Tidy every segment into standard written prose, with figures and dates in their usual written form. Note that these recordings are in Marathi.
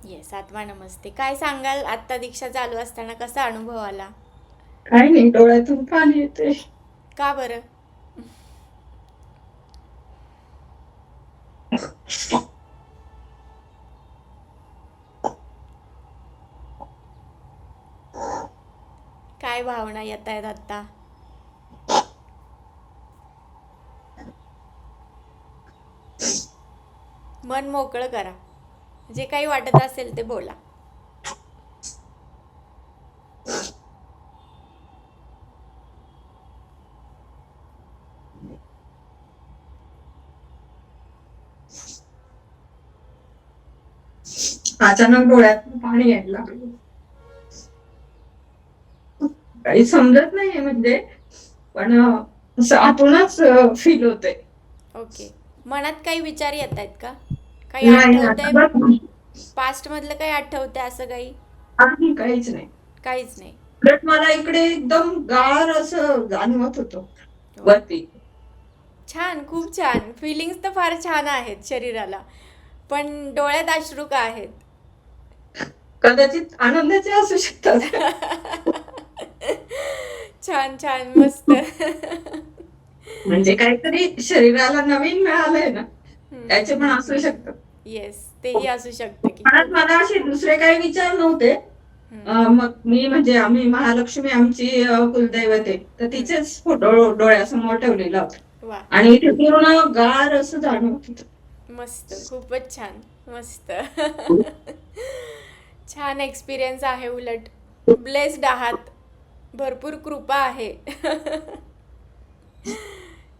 येस, आत्मा नमस्ते. काय सांगाल, आत्ता दीक्षा चालू असताना कसा अनुभव आला? काही नाही, डोळ्यातून पाणी येते. का बरं? काय भावना येत आहेत आत्ता? मन मोकळं करा. जे काही वाटत असेल ते बोला. अचानक डोळ्यातून पाणी यायला लागलं. काही समजत नाहीये म्हणजे, पण असं आतूनच फील होतंय. ओके. मनात काही विचार येत आहेत का? काही नाही ना, आठवतंय? बघ ना. पास्ट मधलं काही आठवतंय असं काही? काही काहीच नाही. काहीच नाही. उलट मला इकडे एकदम गार असं जाणवत होतं वा. वरती. छान, खूप छान. फिलिंग्स तर फार छान आहेत शरीराला. पण डोळ्यात अश्रू का आहेत? कदाचित आनंदाचे असू शकतात. छान छान, मस्त. म्हणजे काहीतरी शरीराला नवीन मिळालंय ना, त्याचे पण असू शकतात. येस, तेही असू शकतं की मनात खूप. मला असे दुसरे काही विचार नव्हते. हम्म, मग मी म्हणजे आम्ही महालक्ष्मी आमची कुलदैवत आहे. तर हम्म. तिचेच फोटो डोळ्यासमोर ठेवलेला होता. वा. आणि इथे पूर्ण गार असं जाणवत होतं. मस्त, खूपच छान. मस्त. छान एक्सपिरियन्स आहे उलट. ब्लेस्ड आहात. भरपूर कृपा आहे.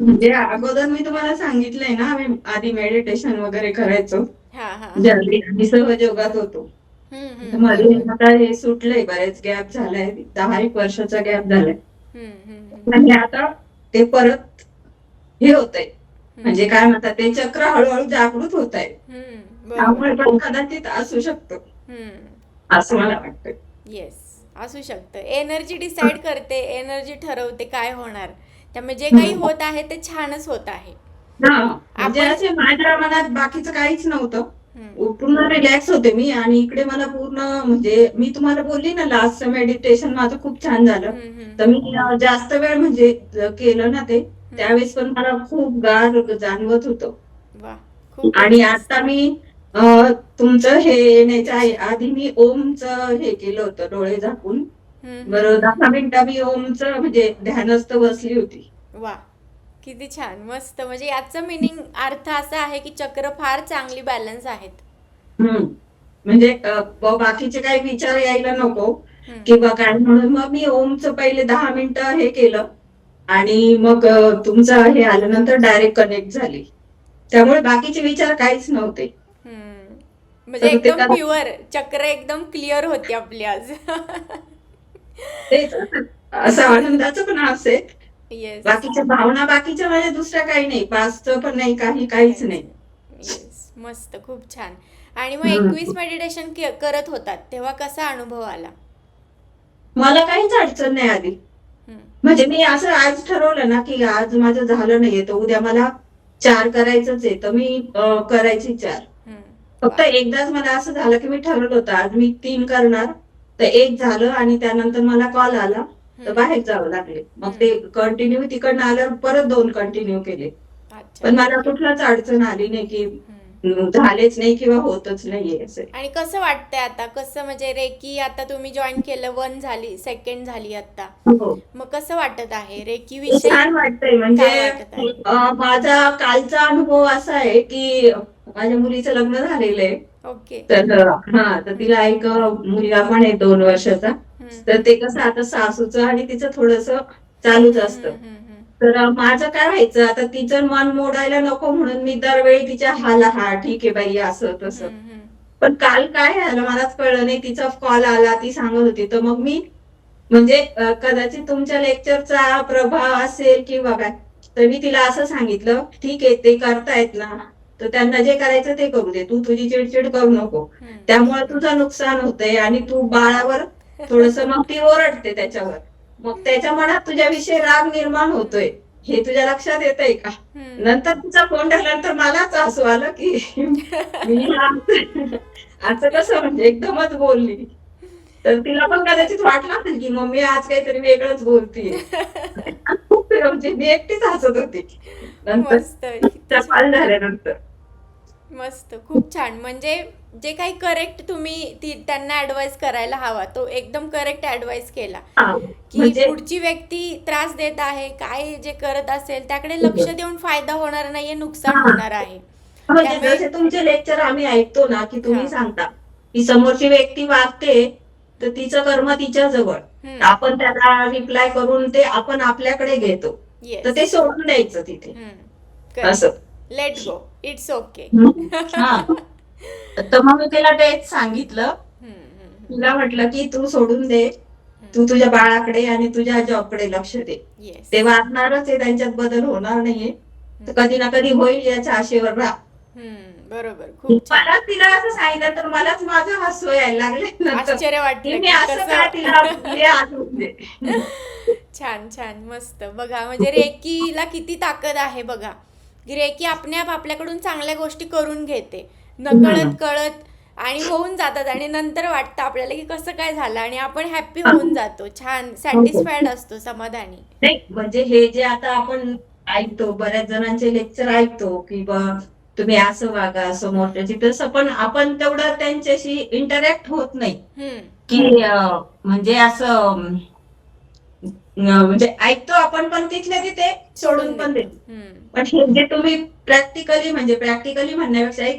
म्हणजे अगोदर मी तुम्हाला सांगितलंय ना, आम्ही आधी मेडिटेशन वगैरे करायचो. हां हां म्हणजे हां. आम्ही सहयोगात होतो. तर मध्ये बरोबर. आता हे सुटलंय, बरेच गॅप झालाय. 10 एक वर्षाचा गॅप झालाय. हम्म. आणि आता ते परत हे होतंय. म्हणजे हम्म. काय म्हणतात, ते चक्र हळू-हळू जागृत होतंय. बरोबर. त्यामुळे पण कदाचित असू शकतं, असं मला वाटतंय. येस, असू शकतं. एनर्जी डिसाईड करते, एनर्जी ठरवते काय होणार. त्यामुळे जे काही हं. होत आहे ते छानच होत आहे. हां, म्हणजे आपणच. असे माझ्या मनात बाकीचं काहीच नव्हतं. हम्म, पूर्ण रिलॅक्स होते मी आणि इकडे मला पूर्ण म्हणजे मी तुम्हाला बोलली ना लास्टचं मेडिटेशन माझं खूप छान झालं. तर हम्म. मी जास्त वेळ म्हणजे केलं ना ते, हम्म. त्यावेळेस पण मला खूप गार जाणवत होतं. वा, खूपच आणि मस्त. आता मी अ, तुमचं हे येण्याच्या दीक्षा. आधी मी ओमचं हे केलं होतं डोळे झाकून. बरं हम्म. 10 मिनिटं मी ओमचं म्हणजे ध्यानस्थ बसली होती. वा, किती छान, मस्त. म्हणजे याचं मिनिंग, अर्थ असा आहे की चक्र फार चांगली बॅलन्स आहेत. हं. म्हणजे बाकीचे काही विचार यायला नको हम्म. किंवा काय म्हणून मग मी ओमचं पहिले 10 मिनिटं हे केलं आणि मग तुमचं हे आल्यानंतर डायरेक्ट कनेक्ट झाली. त्यामुळे बाकीचे विचार काहीच नव्हते. म्हणजे तर ते एकदम प्युअर चक्र, एकदम क्लिअर होती आपली आज. तेच असं आनंदाचं पण असेल. येस. बाकीच्या भावना बाकीच्या म्हणजे दुसऱ्या काही नाही. पास्टचं पण नाही, काहीच काहीच नाही. नाही. येस, मस्त, खूप छान. आणि मग हं. 21 मेडिटेशन करत होतात तेव्हा कसा अनुभव आला? मला काहीच अडचण नाही आली. हम्म, म्हणजे मी असं आज ठरवलं ना, की आज माझं झालं नाहीये, तर उद्या मला 4 करायचंच आहे. तर मी करायची 4. फक्त वा. एकदाच मला असं झालं, की मी ठरवलं होतं आज मी 3 करणार. तर 1 झालं आणि त्यानंतर मला कॉल आला, तर हम्म, बाहेर जावं लागले. मग हम्म. ते कंटिन्यू तिकडनं आल्यावर परत 2 कंटिन्यू केले. अच्छा, पण मला ओके. कुठलाच अडचण आली नाही, की झालेच नाही किंवा होतच नाहीये असं. आणि कसं वाटतंय आता? कसं म्हणजे रेकी आता तुम्ही जॉईन केलं, 1 झाली, सेकंड झाली आता. हो. मग कसं वाटत आहे? रेकी ते विषयी छान वाटतंय म्हणजे काय वाटत आहे? माझा कालचा अनुभव असा आहे, की माझ्या मुलीचं लग्न झालेलं आहे. ओके. तर हां, तर हम्म, तिला एक मुलगा पण आहे 2 वर्षाचा. तर हम्म. ते कसं आता सासूचं आणि तिचं थोडंसं चालूच असतं. तर माझं काय व्हायचं आता तिचं मन मोडायला नको म्हणून मी दरवेळी तिच्या हां, ठीक आहे बाई असं तसं. पण काल काय झालं मलाच कळलं नाही. तिचा कॉल आला, ती सांगत होती. तर मग मी म्हणजे कदाचित तुमच्या लेक्चरचा प्रभाव असेल किंवा काय. तर मी तिला असं सांगितलं, "ठीक आहे, ते करतायत ना, तर त्यांना जे करायचं ते करू दे. तू तुझी चिड करू नको. त्यामुळे तुझं नुकसान होतंय आणि तू बाळावर थोडंसं मग ती ओरडते त्याच्यावर. मग त्याच्या मनात तुझ्याविषयी राग निर्माण होतोय. हे तुझ्या लक्षात येतंय का? हम्म. नंतर तिचा फोन ठेवल्यानंतर मलाच हसू आलं, की मी असं कसं म्हणजे एकदमच बोलली. तर तिला पण खूप कदाचित छान. वाटलं असेल, की मम्मी आज काहीतरी वेगळंच बोलतीये. म्हणजे मी एकटीच हसत होती. नंतर मस्त, किती त्या छान. कॉल झाल्यानंतर. मस्त, खूप छान. म्हणजे जे काही करेक्ट तुम्ही त्यांना ॲडवाइस करायला हवा, तो एकदम करेक्ट ॲडवाइस केला. हां, की म्हणजे पुढची व्यक्ती त्रास देत आहे, काय जे करत असेल त्याकडे लक्ष देऊन फायदा होणार नाहीये, नुकसान हां. होणार आहे. म्हणजे त्यामुळे जसे तुमचे लेक्चर आम्ही ऐकतो ना, की तुम्ही हां. सांगता, की समोरची व्यक्ती वागते, तर तिचं कर्म तिच्याजवळ. हं. आपण त्याला रिप्लाय करून ते आपण आपल्याकडे घेतो. तर येस. ते सोडून द्यायचं तिथे. हं. असं. Correct. Let go. It's okay. हं. हां. तर मग मी तिला तेच सांगितलं. हं, हं, हं. तिला म्हटलं, की "तू सोडून दे. हं. तू तुझ्या बाळाकडे आणि तुझ्या जॉबकडे लक्ष दे. येस. ते वागणारच आहे, त्यांच्यात बदल होणार नाहीये. तर हं. कधी ना कधी होईल याच्या आशेवर राहा." हं. बरोबर. खूप छान. मला तिला असं सांगितलं तर मलाच माझं हसू यायला लागले नंतर, आश्चर्य की वाटलं मी की असं कसं. का तिला हे आठवून दे. छान छान, मस्त. बघा म्हणजे रेकीला किती ताकद आहे बघा, की रेकी आपल्या आपल्याकडून चांगल्या गोष्टी करून घेते, हं. नकळत कळत, आणि होऊन जातात, आणि नंतर वाटतं आपल्याला की कसं काय झालं, आणि आपण हॅप्पी होऊन जातो, छान हो, हो. सॅटिस्फाईड असतो, समाधानी. नाही म्हणजे हे जे आता आपण ऐकतो, बऱ्याच जणांचे लेक्चर ऐकतो, की बा तुम्ही असं वागा समोरच्याची, तसं पण आपण तेवढं त्यांच्याशी इंटरॅक्ट होत नाही, हम्म. की म्हणजे असं म्हणजे ऐकतो आपण पण तिथल्या तिथे सोडून सोडून पण देतो. देतो. हम्म. पण हे जे तुम्ही प्रॅक्टिकली म्हणण्यापेक्षा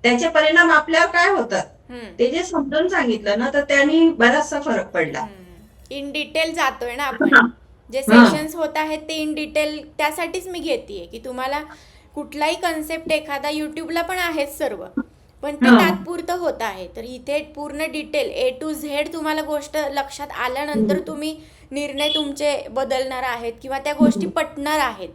त्याचे परिणाम आपल्यावर काय होतात, हम्म. ते जे समजावून सांगितलं ना, तर त्यांनी बराचसा फरक पडला. इन डिटेल जातोय ना आपण. हां. जे हां. सेशन्स होत आहेत ते इन डिटेल त्यासाठीच मी घेतेय, की तुम्हाला कुठलाही कन्सेप्ट एखादा यूट्यूबला पण आहेच सर्व, पण ते हां. तात्पुरतं होत आहे. तर इथे पूर्ण डिटेल ए टू झेड तुम्हाला गोष्ट लक्षात आल्यानंतर हं. तुम्ही निर्णय तुमचे बदलणार आहेत किंवा त्या गोष्टी हं. पटणार आहेत.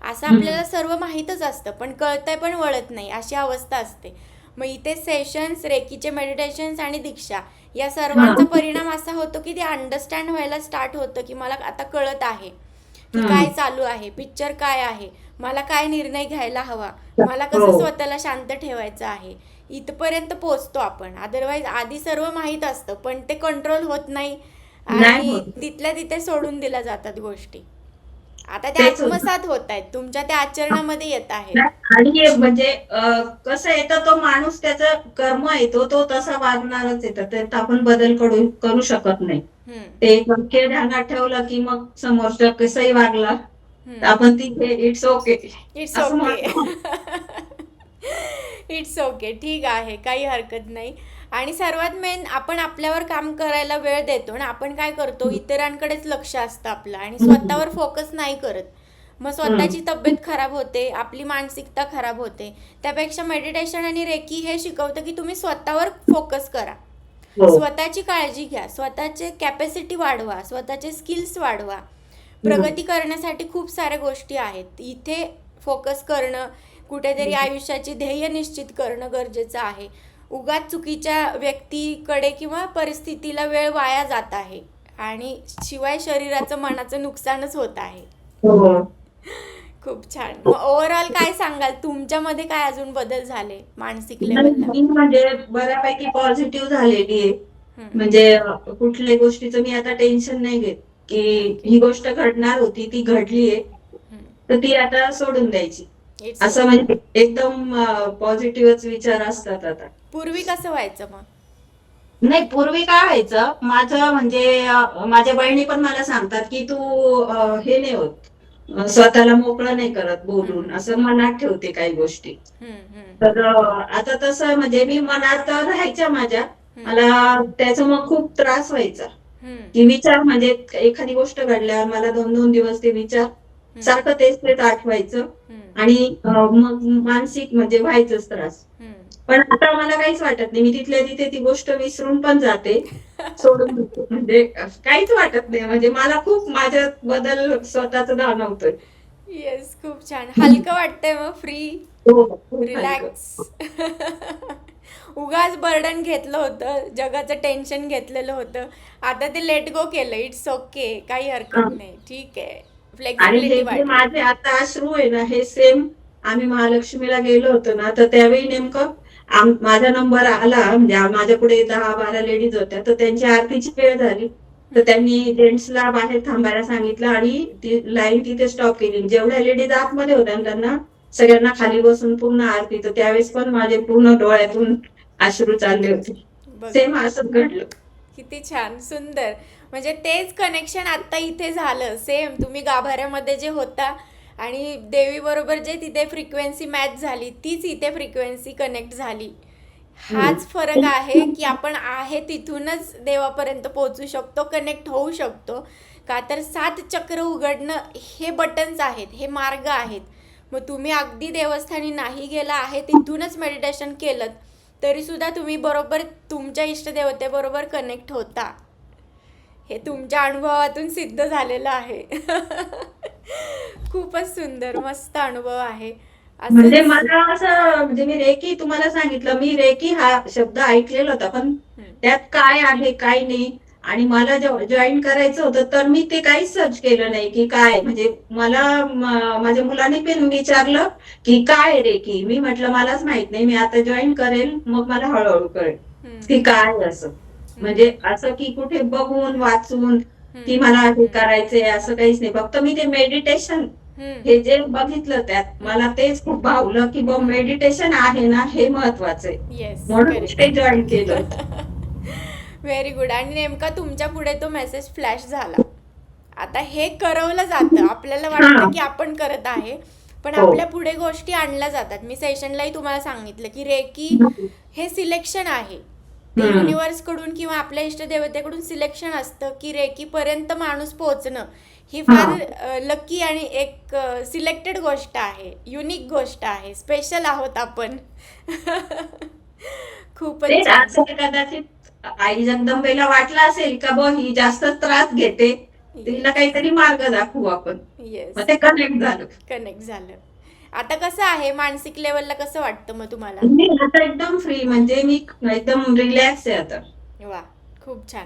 असं हं. आपल्याला सर्व माहीतच असतं, पण कळतंय पण वळत नाही, अशी अवस्था असते. मग इथे सेशन्स, रेकीचे मेडिटेशन्स आणि दीक्षा या सर्वांचा हां. परिणाम असा होतो की ते अंडरस्टँड व्हायला स्टार्ट होतं, की मला आता कळत आहे की काय हं. चालू आहे, पिक्चर काय आहे, मला काय निर्णय घ्यायला हवा, मला कसं हो. स्वतःला शांत ठेवायचं आहे. इथपर्यंत पोचतो आपण. अदरवाईज आधी सर्व माहीत असतं, पण ते कंट्रोल होत नाही नाही आणि होत. तिथल्या तिथे सोडून दिल्या जातात गोष्टी. आता त्या तेच होतं. आत्मसात होत आहेत, तुमच्या त्या आचरणामध्ये येत आहेत. नाही आणि हे म्हणजे कसं येतं तो माणूस त्याचं कर्म येतो, तो तसा वागणारच येतं. त्यात आपण बदल करू करू शकत नाही. हम्म. ते वाक्य ध्यानात ठेवलं, की मग समोरचा कसंही वागला, तर हम्म. आपण तिथे इट्स ओके इट्स असं ओके. म्हणतो. इट्स ओके, ठीक आहे, काही हरकत नाही. आणि सर्वात मेन, आपण आपल्यावर काम करायला वेळ देतो ना, आपण काय करतो, इतरांकडेच लक्ष असतं आपलं आणि हं. स्वतःवर फोकस नाही करत. मग हं. स्वतःची तब्येत खराब होते, आपली मानसिकता खराब होते. त्यापेक्षा मेडिटेशन आणि रेकी हे शिकवतं की तुम्ही स्वतःवर फोकस करा, हो. स्वतःची काळजी घ्या, स्वतःचे कॅपॅसिटी वाढवा, स्वतःचे स्किल्स वाढवा. हं. प्रगती करण्यासाठी खूप साऱ्या गोष्टी आहेत. इथे फोकस करणं, कुठेतरी आयुष्याची ध्येय निश्चित करणं गरजेचं आहे. उगाच चुकीच्या व्यक्तीकडे किंवा परिस्थितीला वेळ वाया जात आहे, आणि शिवाय शरीराचं मनाचं नुकसानच होत आहे. हो. खूप छान. मग ओव्हरऑल काय सांगाल, तुमच्यामध्ये काय अजून बदल झाले मानसिक नाही, लेवलला? मी म्हणजे बऱ्यापैकी पॉझिटिव्ह झालेली आहे. हम्म. म्हणजे कुठल्याही गोष्टीचं मी आता टेन्शन नाही घेत, की ओके. ही गोष्ट घडणार होती, ती घडलीये, तर ती आता सोडून द्यायची. इट्स असं ओके. म्हणजे एकदम पॉझिटिव्हच विचार असतात आता. पूर्वी कसं व्हायचं मग? नाही, पूर्वी काय व्हायचं, माझं म्हणजे माझ्या बहिणी पण मला सांगतात, की "तू हे नाही होत, स्वतःला मोकळं नाही करत बोलून, हम्म. असं मनात ठेवते काही गोष्टी." हम्म. हम्म. तर आता तसं म्हणजे मी मनात राहायच्या माझ्या, हम्म. मला त्याचा मग खूप त्रास व्हायचा, हम्म. की विचार म्हणजे एखादी गोष्ट घडल्यावर मला 2-2 दिवस ते विचार हम्म. सारखं तेच-तेच आठवायचं हम्म. आणि मग मानसिक म्हणजे व्हायचंच त्रास. हम्म. पण आता मला काहीच वाटत नाही. मी तिथल्या तिथे ती गोष्ट विसरून पण जाते. सोडून देते. म्हणजे काहीच वाटत नाही. म्हणजे मला खूप माझ्यात बदल स्वतःच जाणवतोय. येस, खूप छान. हलकं वाटतंय मग, फ्री, हो, खूप हलकं. रिलॅक्स. उगाच बर्डन घेतलं होतं, जगाचं टेन्शन घेतलेलं होतं, आता ते लेट गो केलं. इट्स ओके, काही हरकत हां. नाही, ठीक आहे. आणि हे फ्लेक्झिबिलिटी जे वाढली. माझे आता अश्रू आहे ना, हे सेम आम्ही महालक्ष्मीला गेलो होतो ना, तर त्यावेळी नेमकं माझा नंबर आला, म्हणजे माझ्या पुढे 10-12 लेडीज होत्या, तर त्यांची आरतीची वेळ झाली. तर त्यांनी जेंट्सला बाहेर थांबायला सांगितलं आणि ती लाईन तिथे स्टॉप केली. जेवढ्या लेडीज आतमध्ये होत्या ना, त्यांना सगळ्यांना खाली बसून पूर्ण आरती. तर त्यावेळेस पण माझे पूर्ण डोळ्यातून अश्रू चालले होते. बघा सेम असंच घडलं. किती छान, सुंदर. म्हणजे तेच कनेक्शन आता इथे झालं. सेम तुम्ही गाभाऱ्यामध्ये जे होता आणि देवीबरोबर जे तिथे फ्रिक्वेन्सी मॅच झाली, तीच इथे फ्रिक्वेन्सी कनेक्ट झाली. हाच फरक आहे की आपण आहे तिथूनच देवापर्यंत पोहोचू शकतो, कनेक्ट होऊ शकतो. का तर 7 चक्र उघडणं हे बटन्स आहेत, हे मार्ग आहेत. मग तुम्ही अगदी देवस्थानी नाही गेला आहे, तिथूनच मेडिटेशन केलं तरी सुद्धा तुम्ही बरोबर तुमच्या इष्टदेवतेबरोबर कनेक्ट होता. हे तुमच्या अनुभवातून सिद्ध झालेलं आहे. खूपच सुंदर, मस्त अनुभव आहे. म्हणजे असंच. मला असं, म्हणजे मी रेकी तुम्हाला सांगितलं, मी रेकी हा शब्द ऐकलेला होता, पण त्यात काय आहे काय नाही. आणि मला जॉईन करायचं होतं, तर मी ते काहीच सर्च केलं नाही की काय, म्हणजे मला माझ्या मुलाने पण विचारलं की काय रेकी. मी म्हटलं मलाच माहित नाही, मी आता जॉईन करेल, मग मला हळूहळू कळेल की काय आहे असं. म्हणजे असं की कुठे बघून वाचून की मला हे करायचंय असं काहीच नाही. फक्त मी ते मेडिटेशन हे जे बघितलं त्यात मला तेच खूप भावलं की बघ, मेडिटेशन आहे ना, हे महत्वाचं आहे. येस, म्हणून करेक्ट. ते जॉईन केलं. Very good. आणि नेमका तुमच्या पुढे तो मेसेज फ्लॅश झाला. आता हे करवलं जातं, आपल्याला हा. वाटतं की आपण करत आहे, पण हो. आपल्या पुढे गोष्टी आणल्या जातात. मी सेशनलाही तुम्हाला सांगितलं की रेकी हे सिलेक्शन आहे. ते युनिव्हर्स कडून किंवा आपल्या इष्टदेवतेकडून सिलेक्शन असतं की रेकी पर्यंत माणूस पोहोचणं ही फार लकी आणि एक सिलेक्टेड गोष्ट आहे, युनिक गोष्ट आहे, स्पेशल आहोत आपण. खूपच तेच छान. असं कदाचित आई जगदंबेला वाटलं असेल का ब ही जास्त त्रास घेते, तिला काहीतरी मार्ग दाखवू आपण. येस, मग ते कनेक्ट झालं. कनेक्ट झालं. आता कसं आहे, मानसिक लेवलला कसं वाटतं मग तुम्हाला? मी आता एकदम फ्री, म्हणजे मी एकदम रिलॅक्स आहे आता. वा, खूप छान.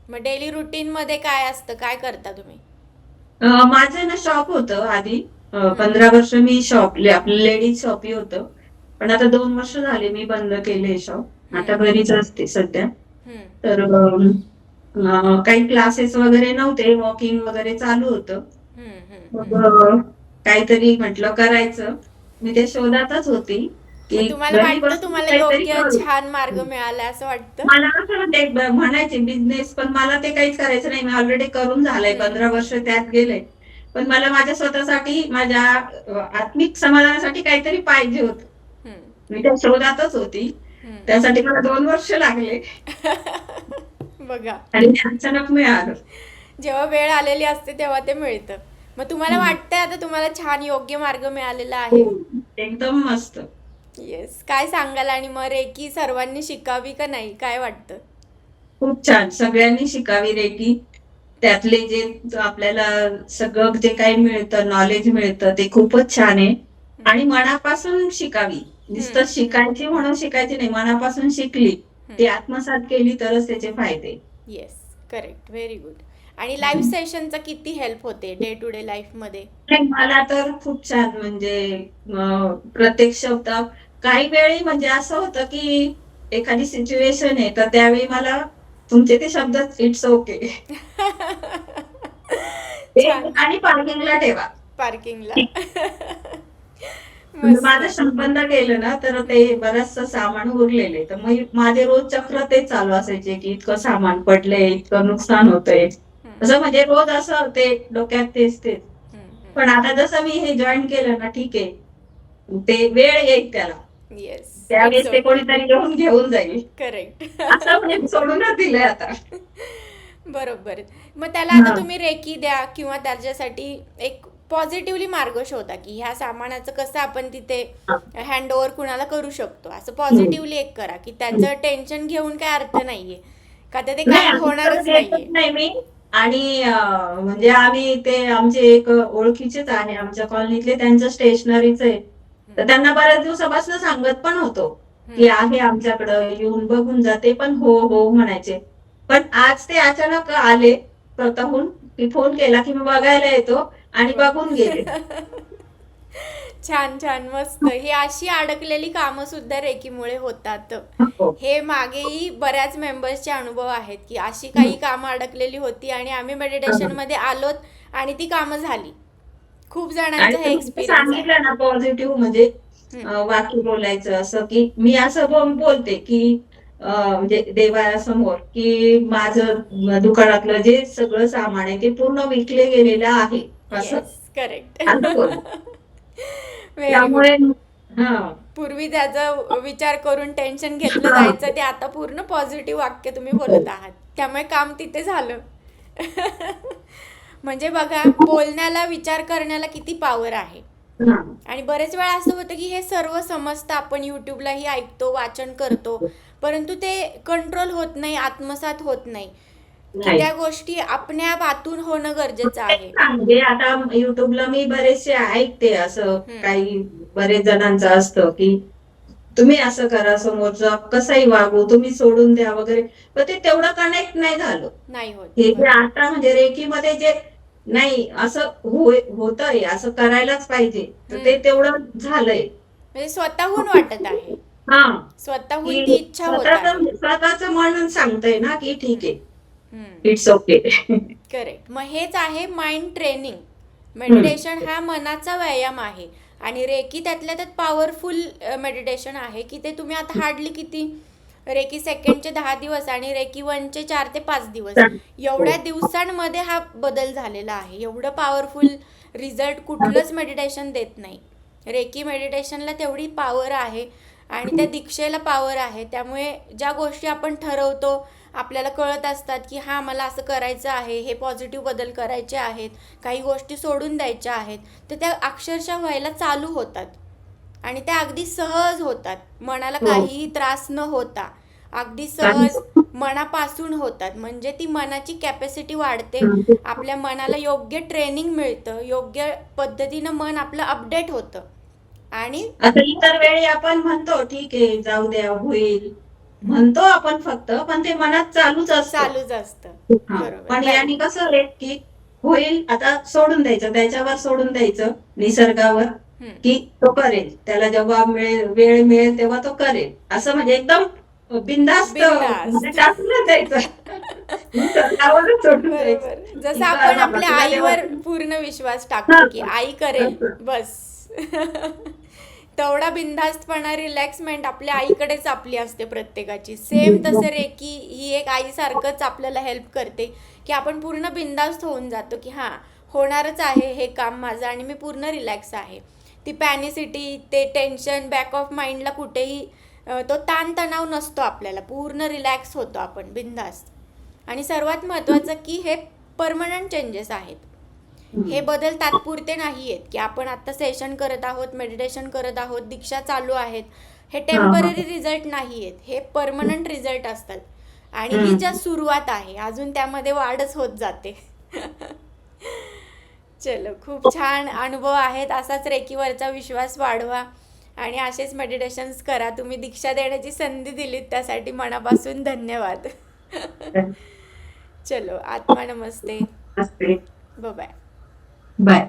मग डेली रुटीन मध्ये काय असतं, काय करता तुम्ही? माझं ना शॉप होतं आधी. 15 वर्ष मी शॉप, आपलं लेडीज शॉपही होतं. पण आता 2 वर्ष झाले मी बंद केले शॉप. आता घरीच असते सध्या. तर काही क्लासेस वगैरे नव्हते, वॉकिंग वगैरे चालू होतं. मग काहीतरी म्हटलं करायचं. मी ते शोधातच होती मग की तुम्हाला घरी वाटतं बसून तुम्हाला काहीतरी योग्य करू. छान मार्ग मिळाला असं वाटतं? मला असं ते म्हणायचे बिझनेस, पण मला ते काहीच करायचं नाही. मी ऑलरेडी करून झालंय, 15 वर्ष त्यात गेले. पण मला माझ्या स्वतःसाठी, माझ्या आत्मिक समाधानासाठी काहीतरी पाहिजे होतं. मी त्या शोधातच होती. त्यासाठी मला 2 वर्ष लागले बघा, आणि ते अचानक मिळालं. जेव्हा वेळ आलेली असते तेव्हा ते मिळतं. मग तुम्हाला हम्म. वाटतंय आता तुम्हाला छान योग्य मार्ग मिळालेला हो, आहे? एकदम मस्त. येस. काय सांगाल? आणि मग रेकी सर्वांनी शिकावी का नाही, काय वाटतं? खूप छान. सगळ्यांनी शिकावी रेकी. त्यातले जे आपल्याला सगळं जे काही मिळतं, नॉलेज मिळतं, ते खूपच छान आहे. आणि मनापासून शिकावी. नुसतं शिकायची म्हणून शिकायची नाही, मनापासून शिकली, ती आत्मसात केली तरच त्याचे फायदे. Yes, correct, very good. आणि लाईव्ह सेशनचा किती हेल्प होते डे टू डे लाईफमध्ये? नाही, मला तर खूप छान, म्हणजे प्रत्येक शब्द, काही वेळी म्हणजे असं होतं की एखादी सिच्युएशन आहे, तर त्यावेळी मला तुमचे ते शब्द इट्स ओके छान. आणि पार्किंगला ठेवा. पार्किंगला. म्हणजे मस्त. माझं संबंध केलं ना, तर ते बरचसं सामान उरलेले, तर मग माझे रोज चक्र तेच चालू असायचे की इतकं सामान पडलंय, इतकं नुकसान होतंय. असं म्हणजे रोज असं ते डोक्यात तेच तेच. पण आता जसं मी हे जॉईन केलं ना, ठीक आहे, ते वेळ येईल त्याला, येस, त्यावेळेस इट्स ते ओके. कोणीतरी येऊन घेऊन जाईल. करेक्ट. असं म्हणजे सोडूनच दिलंय आता. बरोबर. मग त्याला हा. आता तुम्ही रेकी द्या किंवा त्याच्यासाठी एक पॉझिटिव्हली मार्ग शोधा की ह्या सामानाचं कसं आपण तिथे हँड ओव्हर कुणाला करू शकतो, असं पॉझिटिव्हली एक करा की त्याचं टेन्शन घेऊन काय अर्थ नाहीये, का तर ते नाही, काही असं होणारच नाहीये. घेतच नाही मी. आणि म्हणजे आम्ही ते आमचे एक ओळखीचेच आहे आमच्या कॉलनीतले, त्यांचं स्टेशनरीच आहे. तर त्यांना बऱ्याच दिवसापासून सांगत पण होतो की आहे आमच्याकडं, येऊन बघून जाते, पण हो हो म्हणायचे. पण आज ते अचानक आले स्वतःहून, की फोन केला की मी बघायला येतो, आणि बघून गेले. छान छान मस्त. ही अशी अडकलेली कामं सुद्धा रेकीमुळे होतात. हो. हे मागेही बऱ्याच मेंबर्सचे अनुभव आहेत की अशी काही कामं अडकलेली होती आणि आम्ही मेडिटेशन मध्ये आलोत आणि ती कामं झाली. खूप आणि जणांचा हे तुम्ही जे एक्सपिरियन्स आहे. सांगितलं ना पॉझिटिव्ह म्हणजे हम्म. वाक्य बोलायचं असं की मी असं बोलते की म्हणजे देवासमोर की माझं दुकानातलं जे सगळं सामान आहे ते पूर्ण विकले गेलेलं आहे असं येस, करेक्ट. असं बोल. Very good. त्यामुळे हा पूर्वी त्याचा विचार करून टेन्शन घेतलं जायचं, ते आता पूर्ण पॉझिटिव्ह वाक्य तुम्ही बोलत आहात, त्यामुळे काम तिथे झालं. म्हणजे बघा, बोलण्याला, विचार करण्याला किती पॉवर आहे. हा. आणि बरेच वेळा असं होतं की हे सर्व समजतं, आपण यूट्यूबलाही ऐकतो, वाचन करतो, परंतु ते कंट्रोल होत नाही, आत्मसात होत नाही, की नाही त्या गोष्टी आपल्या आतून होणं गरजेचं तेच आहे. ना, म्हणजे आता युट्यूबला मी बरेचसे ऐकते असं हम्म. काही बरेच जणांचं असतं की तुम्ही असं करा, समोरचा कसंही वागू, तुम्ही सोडून द्या वगैरे. पण ते तेवढं कनेक्ट नाही झालं. नाही होत, हे जे बरोबर. आता म्हणजे रेकीमध्ये जे नाही असं होतंय, असं करायलाच पाहिजे. तर ते हम्म. तेवढं झालंय. म्हणजे स्वतःहून वाटत आहे, हां, स्वतःहून ती की इच्छा होत आहे. स्वतःचं मन सांगतंय ना, की ठीक आहे. हम्म. It's okay. करेक्ट. मग हेच आहे माइंड ट्रेनिंग. हं. मेडिटेशन हा मनाचा व्यायाम आहे आणि रेकी त्यातल्या त्यात पॉवरफुल मेडिटेशन आहे की ते तुम्ही आता हार्डली किती, रेकी सेकंडचे 10 दिवस आणि रेकी वनचे 4 ते 5 दिवस, हो. एवढ्या दिवसांमध्ये हा बदल झालेला आहे. एवढं पॉवरफुल रिझल्ट कुठलंच मेडिटेशन देत नाही. रेकी मेडिटेशनला तेवढी पॉवर आहे आणि त्या दीक्षेला पॉवर आहे. त्यामुळे ज्या गोष्टी आपण ठरवतो, आपल्याला कळत असतात की हां, मला असं करायचं आहे, हे पॉझिटिव्ह बदल करायचे आहेत, काही गोष्टी सोडून द्यायच्या आहेत, तर त्या अक्षरशः व्हायला चालू होतात आणि त्या अगदी सहज होतात, मनाला हो. काहीही त्रास न होता अगदी सहज मनापासून होतात. म्हणजे ती मनाची कॅपॅसिटी वाढते, आपल्या मनाला योग्य ट्रेनिंग मिळतं, योग्य पद्धतीनं मन आपलं अपडेट होतं आणि आता इतर वेळी आपण म्हणतो ठीक आहे, जाऊ द्या, होईल. म्हणतो आपण फक्त, पण ते मनात चालूच असतं. चालूच असतं. हां. बरोबर, पण व्हॅलिड. याने कसं आहे, की होईल आता सोडून द्यायचं, त्याच्यावर सोडून द्यायचं, निसर्गावर, की तो करेल. त्याला जेव्हा वेळ मिळेल तेव्हा तो करेल. असं म्हणजे एकदम बिनधास्त म्हणजे बिनधास्त. टाकून द्यायचं. निसर्गावरच सोडून द्यायचं. बरोबर. जसं की कर आपण बाबा, आपल्या तुला जेव्हा आईवर पूर्ण विश्वास टाकतो, की हां, आई करेल, तसं. बस. तेवढा बिनधास्तपणा, रिलॅक्समेंट आपल्या आईकडेच आपली असते प्रत्येकाची. सेम तसं रेकी ही एक आईसारखंच आपल्याला हेल्प करते, की आपण पूर्ण बिनधास्त होऊन जातो, की हां, होणारच आहे हे काम माझं आणि मी पूर्ण रिलॅक्स आहे. ती पॅनिसिटी, ते टेन्शन बॅक ऑफ माइंडला कुठेही तो ताणतणाव नसतो आपल्याला. पूर्ण रिलॅक्स होतो आपण, बिनधास्त. आणि सर्वात महत्त्वाचं की हे परमनंट चेंजेस आहेत. हे बदल तात्पुरते नाही आहेत, की आपण आत्ता सेशन करत आहोत, मेडिटेशन करत आहोत, दीक्षा चालू आहेत. हे हां, टेम्पररी हां. रिझल्ट नाही आहेत, हे परमनंट रिझल्ट असतात. आणि ही ज्या सुरुवात आहे, अजून त्यामध्ये वाढच होत जाते. चलो, खूप छान अनुभव आहेत. असाच रेकीवरचा विश्वास वाढवा आणि असेच मेडिटेशन्स करा. तुम्ही दीक्षा देण्याची संधी दिलीत त्यासाठी मनापासून धन्यवाद. चलो, आत्मा नमस्ते. असते. बाय. बाय.